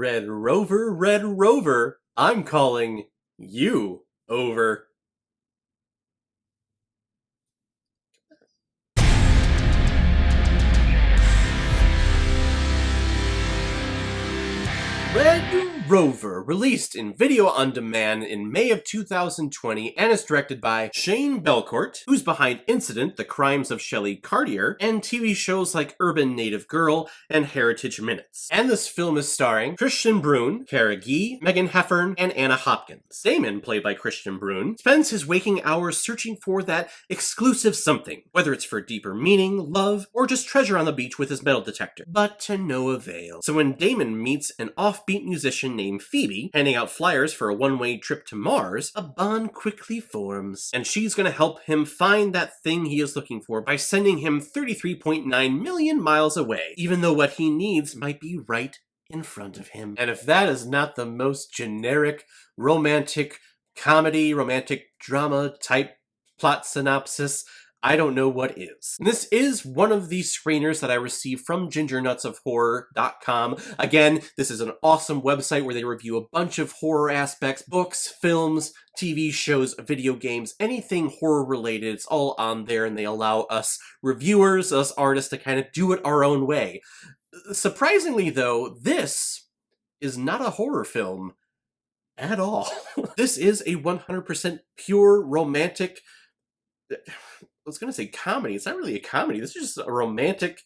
Red Rover, I'm calling you over. Red Rover, released in video on demand in May of 2020 and is directed by Shane Belcourt, who's behind Incident, The Crimes of Shelley Cartier, and TV shows like Urban Native Girl and Heritage Minutes. And this film is starring Christian Brune, Cara Gee, Megan Heffern, and Anna Hopkins. Damon, played by Christian Brune, spends his waking hours searching for that exclusive something, whether it's for deeper meaning, love, or just treasure on the beach with his metal detector. But to no avail. So when Damon meets an offbeat musician named Phoebe, handing out flyers for a one-way trip to Mars, a bond quickly forms, and she's gonna help him find that thing he is looking for by sending him 33.9 million miles away, even though what he needs might be right in front of him. And if that is not the most generic romantic comedy, romantic drama type plot synopsis, I don't know what is. And this is one of the screeners that I received from gingernutsofhorror.com. Again, this is an awesome website where they review a bunch of horror aspects, books, films, TV shows, video games, anything horror related. It's all on there, and they allow us reviewers, us artists, to kind of do it our own way. Surprisingly though, this is not a horror film at all. This is a 100% pure romantic... I was going to say comedy. It's not really a comedy. This is just a romantic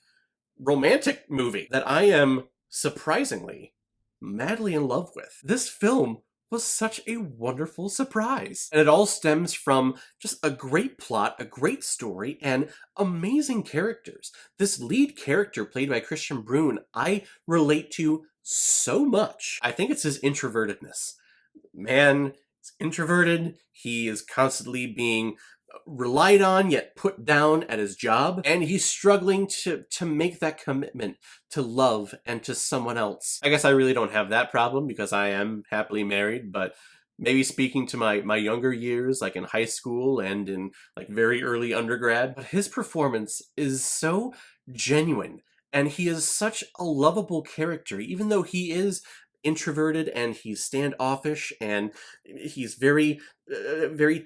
movie that I am surprisingly madly in love with. This film was such a wonderful surprise. And it all stems from just a great plot, a great story, and amazing characters. This lead character played by Christian Brune, I relate to so much. I think it's his introvertedness. Man is introverted. He is constantly being relied on yet put down at his job, and he's struggling to make that commitment to love and to someone else. I guess I really don't have that problem because I am happily married, but maybe speaking to my younger years, like in high school and in like very early undergrad, but his performance is so genuine, and he is such a lovable character, even though he is introverted and he's standoffish and he's very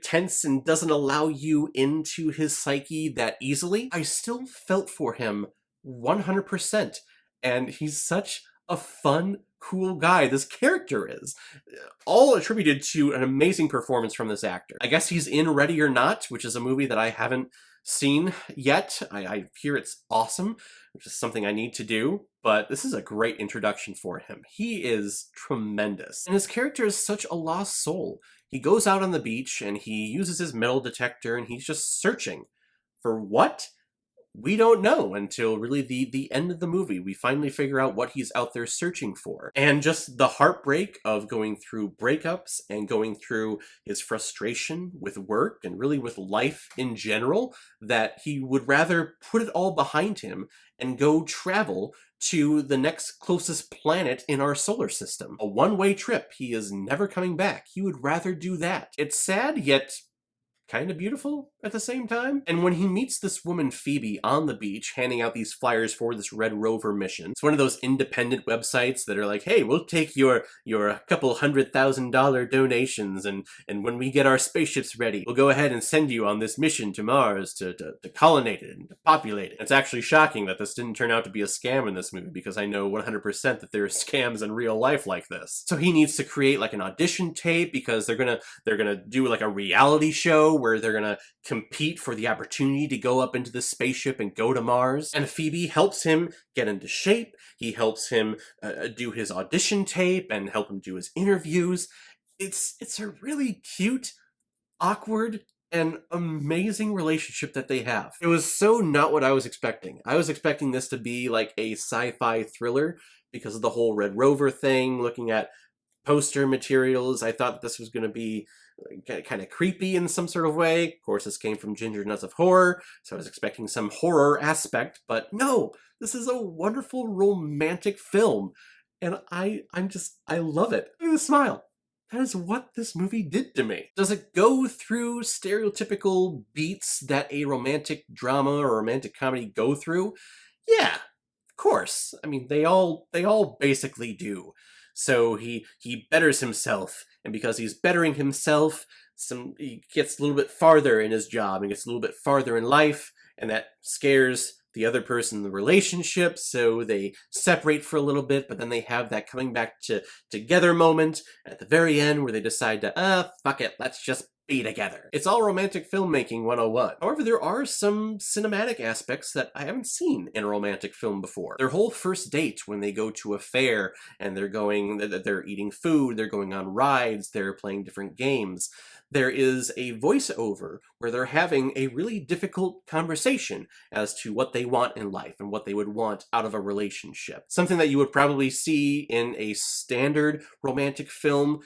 tense and doesn't allow you into his psyche that easily. I still felt for him 100%, and he's such a fun, cool guy. This character is all attributed to an amazing performance from this actor. I guess he's in Ready or Not, which is a movie that I haven't seen yet. I hear it's awesome, which is something I need to do, but this is a great introduction for him. He is tremendous. And his character is such a lost soul. He goes out on the beach and he uses his metal detector and he's just searching for what? We don't know until really the end of the movie. We finally figure out what he's out there searching for. And just the heartbreak of going through breakups and going through his frustration with work and really with life in general, that he would rather put it all behind him and go travel to the next closest planet in our solar system. A one-way trip. He is never coming back. He would rather do that. It's sad, yet kind of beautiful at the same time. And when he meets this woman Phoebe on the beach handing out these flyers for this Red Rover mission, it's one of those independent websites that are like, hey, we'll take your couple $100,000 donations, and when we get our spaceships ready, we'll go ahead and send you on this mission to Mars to colonate it and to populate it. It's actually shocking that this didn't turn out to be a scam in this movie, because I know 100% that there are scams in real life like this. So he needs to create like an audition tape because they're gonna do like a reality show where they're gonna compete for the opportunity to go up into the spaceship and go to Mars. And Phoebe helps him get into shape. He helps him do his audition tape and help him do his interviews. It's a really cute, awkward, and amazing relationship that they have. It was so not what I was expecting. I was expecting this to be like a sci-fi thriller because of the whole Red Rover thing, looking at poster materials. I thought this was going to be kind of creepy in some sort of way. Of course, this came from Ginger Nuts of Horror, so I was expecting some horror aspect, but no, this is a wonderful romantic film, and I love it. Look at the smile. That is what this movie did to me. Does it go through stereotypical beats that a romantic drama or romantic comedy go through? Yeah, of course. I mean, they all basically do. So he betters himself, and because he's bettering himself, he gets a little bit farther in his job and gets a little bit farther in life, and that scares the other person in the relationship, so they separate for a little bit, but then they have that coming back together moment at the very end where they decide to, fuck it, let's just be together. It's all romantic filmmaking 101. However, there are some cinematic aspects that I haven't seen in a romantic film before. Their whole first date when they go to a fair and they're eating food, they're going on rides, they're playing different games. There is a voiceover where they're having a really difficult conversation as to what they want in life and what they would want out of a relationship. Something that you would probably see in a standard romantic film.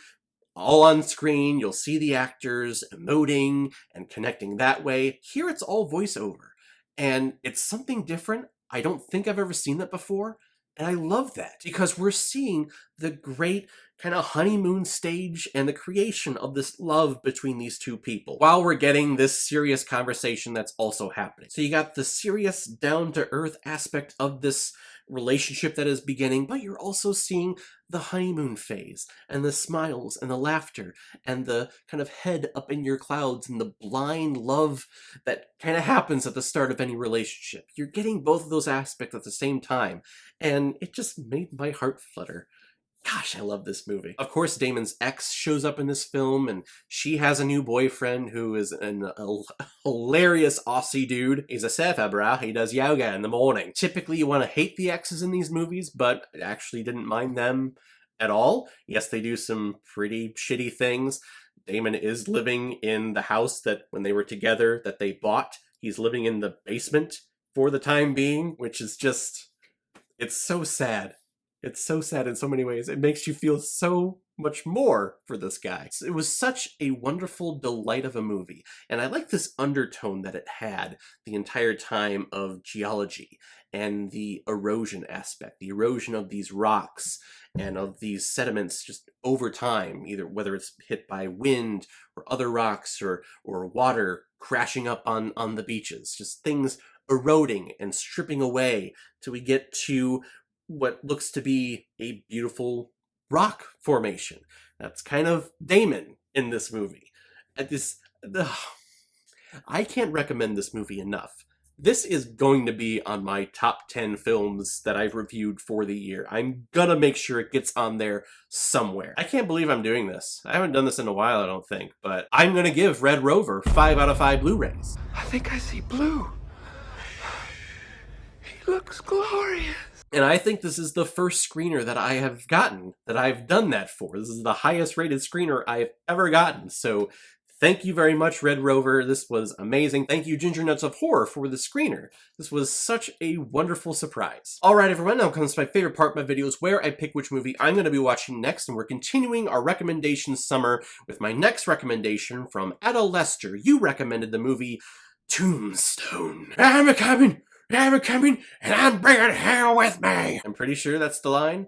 All on screen, you'll see the actors emoting and connecting that way. Here it's all voiceover, and it's something different. I don't think I've ever seen that before, and I love that because we're seeing the great kind of honeymoon stage and the creation of this love between these two people while we're getting this serious conversation that's also happening. So you got the serious, down-to-earth aspect of this relationship that is beginning, but you're also seeing the honeymoon phase and the smiles and the laughter and the kind of head up in your clouds and the blind love that kind of happens at the start of any relationship. You're getting both of those aspects at the same time, and it just made my heart flutter. Gosh, I love this movie. Of course, Damon's ex shows up in this film, and she has a new boyfriend who is a hilarious Aussie dude. He's a surfer, brah. He does yoga in the morning. Typically, you want to hate the exes in these movies, but I actually didn't mind them at all. Yes, they do some pretty shitty things. Damon is living in the house that, when they were together, that they bought. He's living in the basement for the time being, which is just... it's so sad. It's so sad in so many ways. It makes you feel so much more for this guy. It was such a wonderful delight of a movie, and I like this undertone that it had the entire time of geology and the erosion aspect, the erosion of these rocks and of these sediments just over time, either whether it's hit by wind or other rocks or water crashing up on the beaches, just things eroding and stripping away till we get to what looks to be a beautiful rock formation. That's kind of Damon in this movie. I can't recommend this movie enough. This is going to be on my top 10 films that I've reviewed for the year. I'm gonna make sure it gets on there somewhere. I can't believe I'm doing this. I haven't done this in a while, I don't think, but I'm gonna give Red Rover 5 out of 5 Blu-rays. I think I see blue. He looks glorious. And I think this is the first screener that I have gotten that I've done that for. This is the highest rated screener I've ever gotten. So thank you very much, Red Rover. This was amazing. Thank you, Ginger Nuts of Horror, for the screener. This was such a wonderful surprise. All right, everyone, now comes my favorite part of my videos where I pick which movie I'm going to be watching next, and we're continuing our recommendation summer with my next recommendation from Etta Lester. You recommended the movie Tombstone. I'm coming, and I'm bringing hell with me. I'm pretty sure that's the line.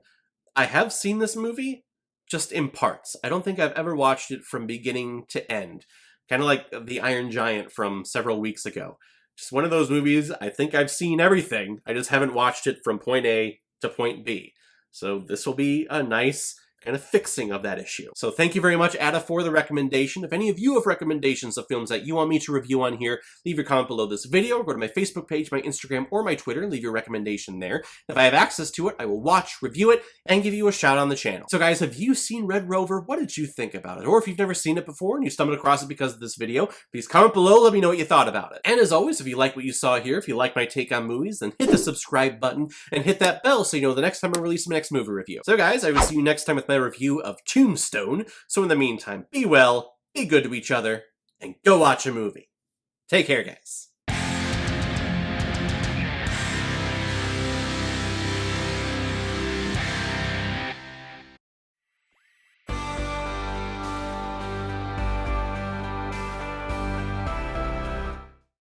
I have seen this movie, just in parts. I don't think I've ever watched it from beginning to end. Kind of like The Iron Giant from several weeks ago. Just one of those movies, I think I've seen everything. I just haven't watched it from point A to point B. So this will be a nice kind of fixing of that issue. So thank you very much, Ada, for the recommendation. If any of you have recommendations of films that you want me to review on here, leave your comment below this video, or go to my Facebook page, my Instagram, or my Twitter, leave your recommendation there. If I have access to it, I will watch, review it, and give you a shout on the channel. So guys, have you seen Red Rover? What did you think about it? Or if you've never seen it before and you stumbled across it because of this video, please comment below, let me know what you thought about it. And as always, if you like what you saw here, if you like my take on movies, then hit the subscribe button and hit that bell so you know the next time I release my next movie review. So guys, I will see you next time with my review of Tombstone. So in the meantime, be well, be good to each other, and go watch a movie. Take care, guys.